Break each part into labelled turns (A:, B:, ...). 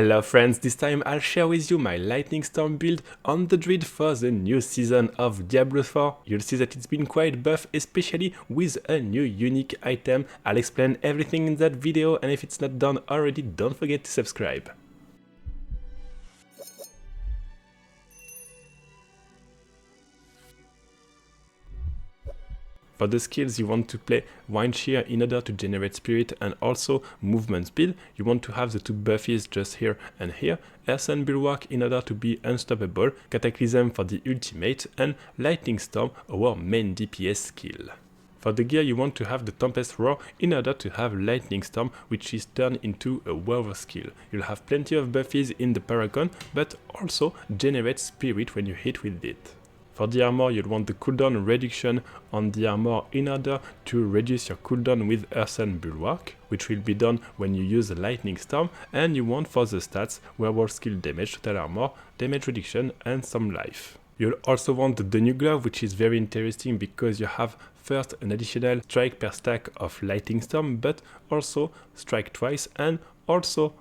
A: Hello friends, this time I'll share with you my Lightning Storm build on the Druid for the new season of Diablo IV. You'll see that it's been quite buff, especially with a new unique item. I'll explain everything in that video, and if it's not done already, don't forget to subscribe. For the skills, you want to play Wind Shear in order to generate spirit and also movement speed. You want to have the two buffies just here and here. Earthen Bulwark in order to be unstoppable. Cataclysm for the ultimate, and Lightning Storm, our main DPS skill. For the gear, you want to have the Tempest Roar in order to have Lightning Storm, which is turned into a werewolf skill. You'll have plenty of buffies in the Paragon, but also generate spirit when you hit with it. For the armor, you'll want the cooldown reduction on the armor in order to reduce your cooldown with Earthen Bulwark, which will be done when you use the Lightning Storm, and you want for the stats werewolf skill damage, total armor, damage reduction, and some life. You'll also want the new glove, which is very interesting because you have first an additional strike per stack of Lightning Storm, but also strike twice and also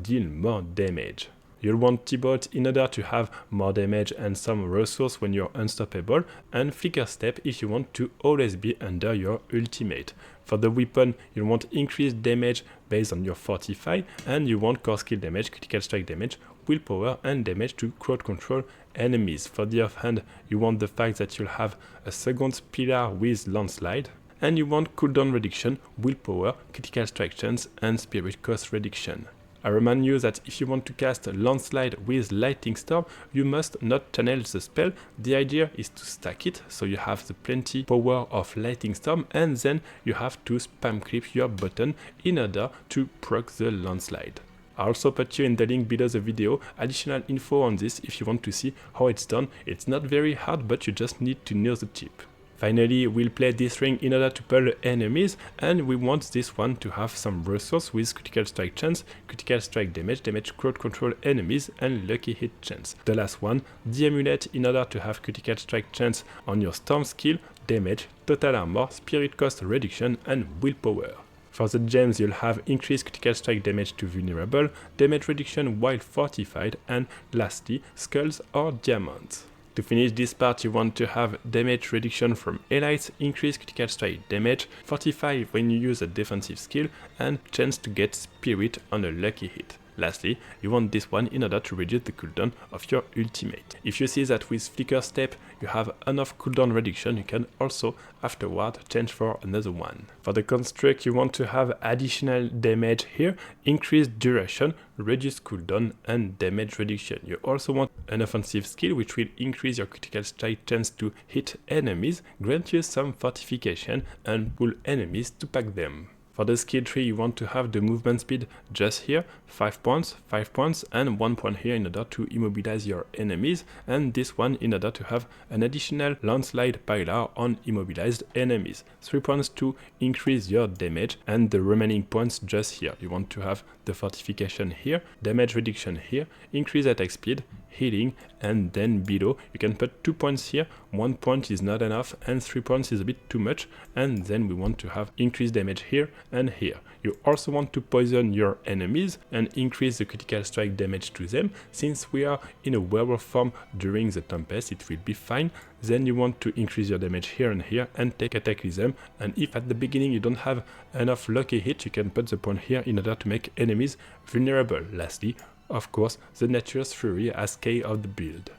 A: deal more damage. You'll want T-Bot in order to have more damage and some resource when you're unstoppable, and Flicker Step if you want to always be under your ultimate. For the weapon, you'll want increased damage based on your Fortify, and you want core skill damage, critical strike damage, willpower, and damage to crowd control enemies. For the offhand, you want the fact that you'll have a second pillar with landslide, and you want cooldown reduction, willpower, critical strike chance, and spirit cost reduction. I remind you that if you want to cast a landslide with Lightning Storm, you must not channel the spell. The idea is to stack it, so you have the plenty power of Lightning Storm, and then you have to spam clip your button in order to proc the landslide. I also put you in the link below the video additional info on this if you want to see how it's done. It's not very hard, but you just need to know the tip. Finally, we'll play this ring in order to pull enemies, and we want this one to have some resource with critical strike chance, critical strike damage, damage crowd control enemies, and lucky hit chance. The last one, the amulet, in order to have critical strike chance on your storm skill, damage, total armor, spirit cost reduction, and willpower. For the gems, you'll have increased critical strike damage to vulnerable, damage reduction while fortified, and lastly, skulls or diamonds. To finish this part, you want to have damage reduction from elites, increased critical strike damage, fortify when you use a defensive skill, and chance to get spirit on a lucky hit. Lastly, you want this one in order to reduce the cooldown of your ultimate. If you see that with Flicker Step you have enough cooldown reduction, you can also afterward change for another one. For the construct, you want to have additional damage here, increased duration, reduced cooldown, and damage reduction. You also want an offensive skill which will increase your critical strike chance to hit enemies, grant you some fortification, and pull enemies to pack them. For the skill tree, you want to have the movement speed just here, 5 points, and 1 point here in order to immobilize your enemies, and this one in order to have an additional landslide pillar on immobilized enemies. 3 points to increase your damage, and the remaining points just here. You want to have the fortification here, damage reduction here, increase attack speed, healing, and then below you can put 2 points here. 1 point is not enough and 3 points is a bit too much, and then we want to have increased damage here and here. You also want to poison your enemies and increase the critical strike damage to them. Since we are in a werewolf form during the Tempest, it will be fine. Then you want to increase your damage here and here and take Cataclysm, and if at the beginning you don't have enough lucky hit, you can put the point here in order to make enemies vulnerable. Lastly, of course, the Nature's Fury as key of the build.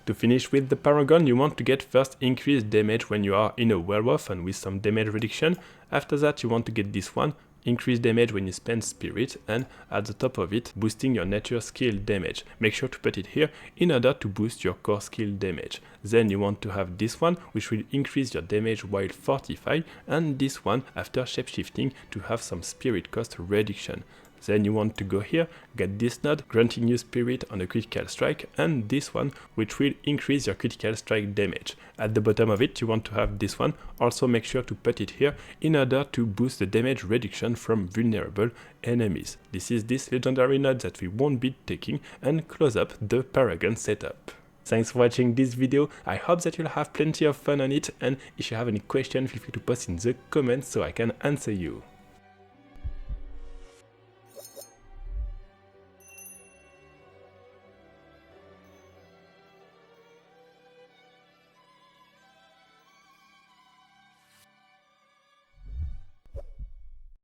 A: To finish with the Paragon, you want to get first increased damage when you are in a werewolf and with some damage reduction. After that you want to get this one, increased damage when you spend spirit, and at the top of it, boosting your nature skill damage. Make sure to put it here in order to boost your core skill damage. Then you want to have this one, which will increase your damage while fortified, and this one after shapeshifting to have some spirit cost reduction. Then you want to go here, get this node, granting you spirit on a critical strike, and this one, which will increase your critical strike damage. At the bottom of it, you want to have this one. Also make sure to put it here in order to boost the damage reduction from vulnerable enemies. This is this legendary node that we won't be taking, and close up the Paragon setup. Thanks for watching this video. I hope that you'll have plenty of fun on it, and if you have any questions, feel free to post in the comments so I can answer you.